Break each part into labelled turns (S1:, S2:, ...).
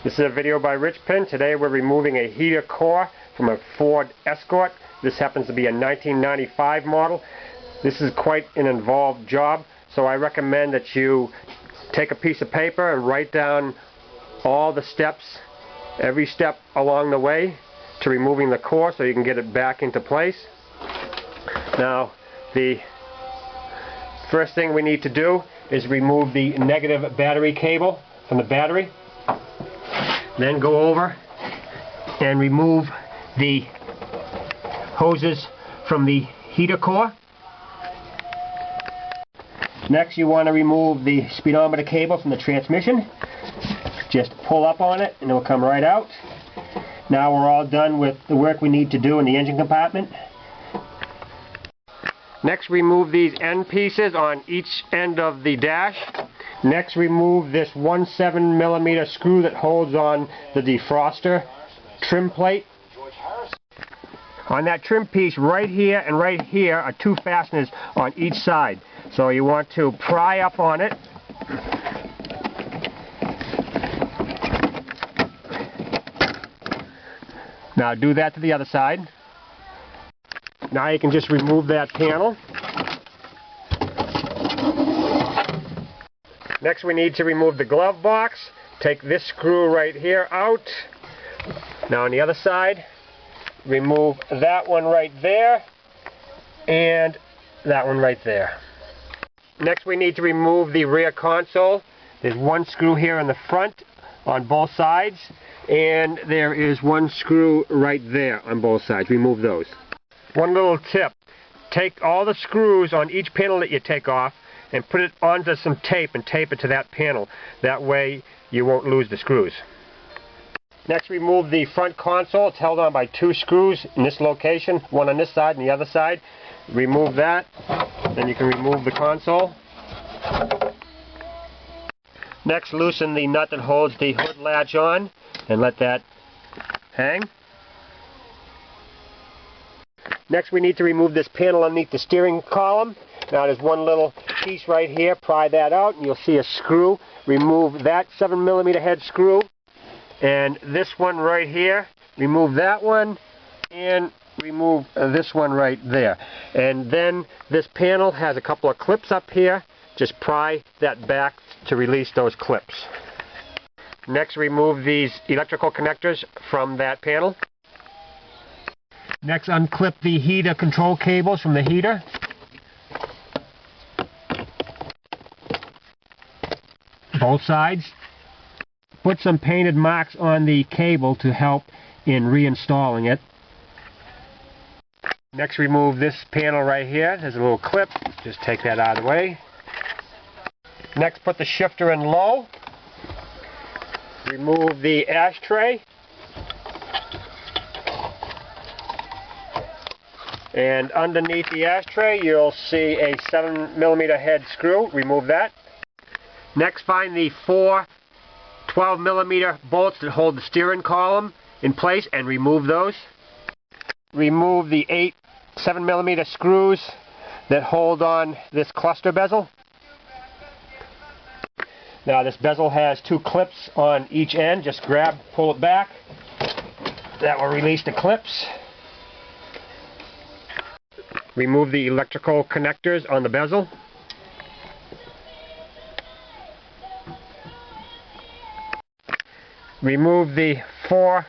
S1: This is a video by Richpin. Today we're removing a heater core from a Ford Escort. This happens to be a 1995 model. This is quite an involved job, so I recommend that you take a piece of paper and write down all the steps, every step along the way to removing the core so you can get it back into place. Now, the first thing we need to do is remove the negative battery cable from the battery. Then go over and remove the hoses from the heater core. Next, you want to remove the speedometer cable from the transmission. Just pull up on it and it will come right out. Now we're all done with the work we need to do in the engine compartment. Next, remove these end pieces on each end of the dash. Next, remove this 1/7mm screw that holds on the defroster trim plate. On that trim piece right here and right here are two fasteners on each side. So you want to pry up on it. Now do that to the other side. Now you can just remove that panel. Next, we need to remove the glove box. Take this screw right here out. Now on the other side, remove that one right there and that one right there. Next, we need to remove the rear console. There's one screw here in the front on both sides, and there is one screw right there on both sides. Remove those. One little tip: take all the screws on each panel that you take off and put it onto some tape and tape it to that panel. That way you won't lose the screws. Next, remove the front console. It's held on by two screws in this location, one on this side and the other side. Remove that, then you can remove the console. Next, loosen the nut that holds the hood latch on and let that hang. Next, we need to remove this panel underneath the steering column. Now there's one little piece right here. Pry that out and you'll see a screw. Remove that 7mm head screw. And this one right here. Remove that one and remove this one right there. And then this panel has a couple of clips up here. Just pry that back to release those clips. Next, remove these electrical connectors from that panel. Next, unclip the heater control cables from the heater. Both sides. Put some painted marks on the cable to help in reinstalling it. Next, remove this panel right here. There's a little clip. Just take that out of the way. Next, put the shifter in low. Remove the ashtray. And underneath the ashtray, you'll see a 7mm head screw. Remove that. Next, find the four 12mm bolts that hold the steering column in place and remove those. Remove the 8 7mm screws that hold on this cluster bezel. Now this bezel has two clips on each end. Just grab, pull it back. That will release the clips. Remove the electrical connectors on the bezel. Remove the four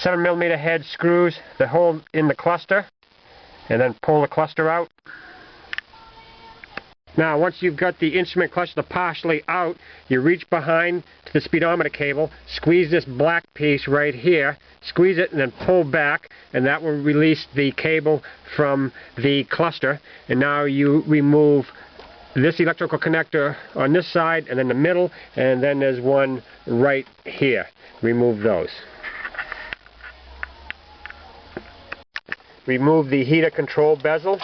S1: 7mm head screws that hold in the cluster and then pull the cluster out. Now once you've got the instrument cluster partially out, you reach behind to the speedometer cable, squeeze this black piece right here, squeeze it and then pull back, and that will release the cable from the cluster. And now you remove this electrical connector on this side and then the middle, and then there's one right here. Remove those. Remove the heater control bezel.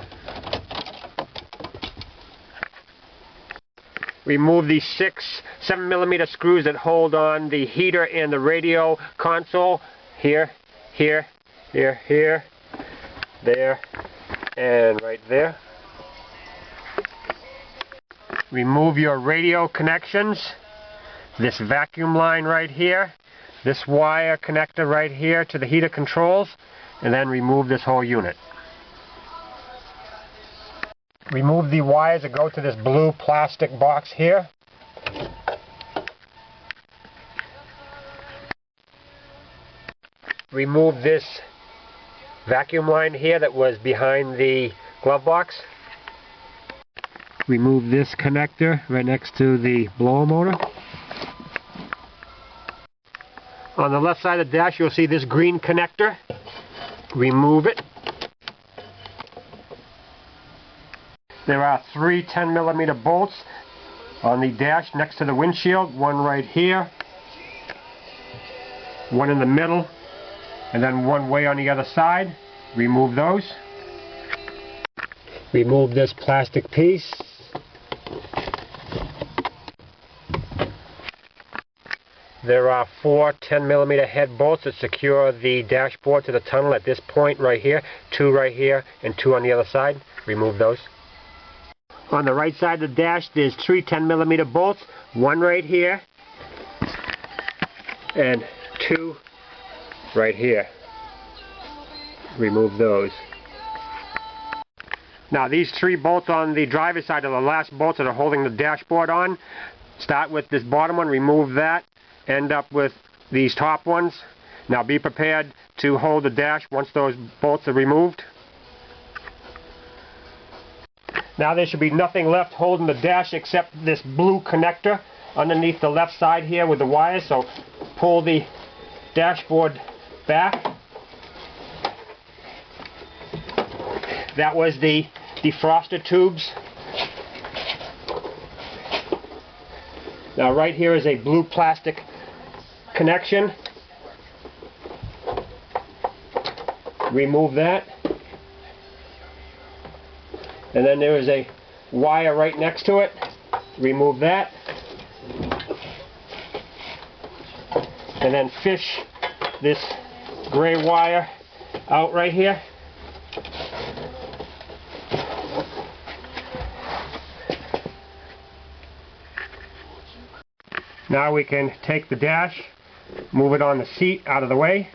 S1: Remove the 6 7mm screws that hold on the heater and the radio console. Here, here, here, here, there, and right there. Remove your radio connections. This vacuum line right here. this wire connector right here to the heater controls, and then remove this whole unit. Remove the wires that go to this blue plastic box here. Remove this vacuum line here that was behind the glove box. Remove this connector right next to the blower motor. On the left side of the dash you'll see this green connector. Remove it. There are 3 10mm bolts on the dash next to the windshield. One right here, one in the middle, and then one way on the other side. Remove those. Remove this plastic piece. There are 4 10mm head bolts that secure the dashboard to the tunnel at this point right here. 2 right here and 2 on the other side. Remove those. On the right side of the dash there's 3 10mm bolts. 1 right here and 2 right here. Remove those. Now these 3 bolts on the driver's side are the last bolts that are holding the dashboard on. Start with this bottom one, remove that, end up with these top ones. Now be prepared to hold the dash once those bolts are removed. Now there should be nothing left holding the dash except this blue connector underneath the left side here with the wires. So pull the dashboard back. That was the defroster tubes. Now right here is a blue plastic connection. Remove that. And then there is a wire right next to it. Remove that. And then fish this gray wire out right here. Now we can take the dash, move it on the seat out of the way.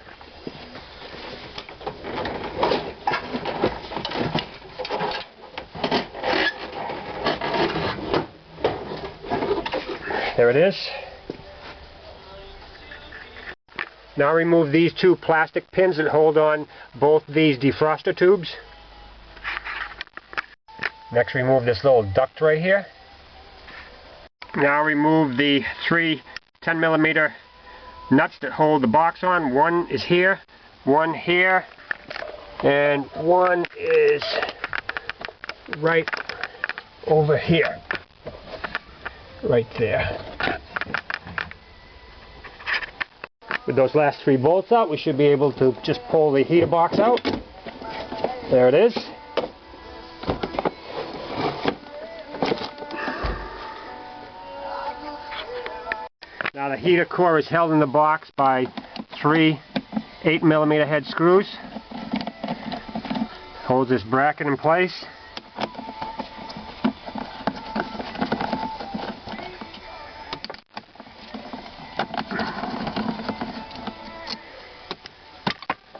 S1: There it is. Now remove these 2 plastic pins that hold on both these defroster tubes. Next remove this little duct right here. Now remove the 3 10mm nuts that hold the box on. 1 is here, 1 here, and 1 is right over here. Right there. With those last 3 bolts out, we should be able to just pull the heater box out. There it is. Now the heater core is held in the box by 3 8mm head screws. Holds this bracket in place.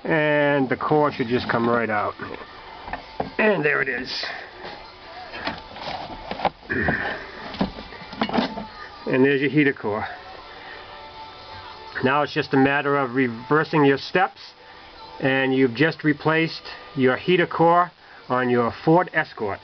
S1: And the core should just come right out. And there it is. And there's your heater core. Now it's just a matter of reversing your steps, and you've just replaced your heater core on your Ford Escort.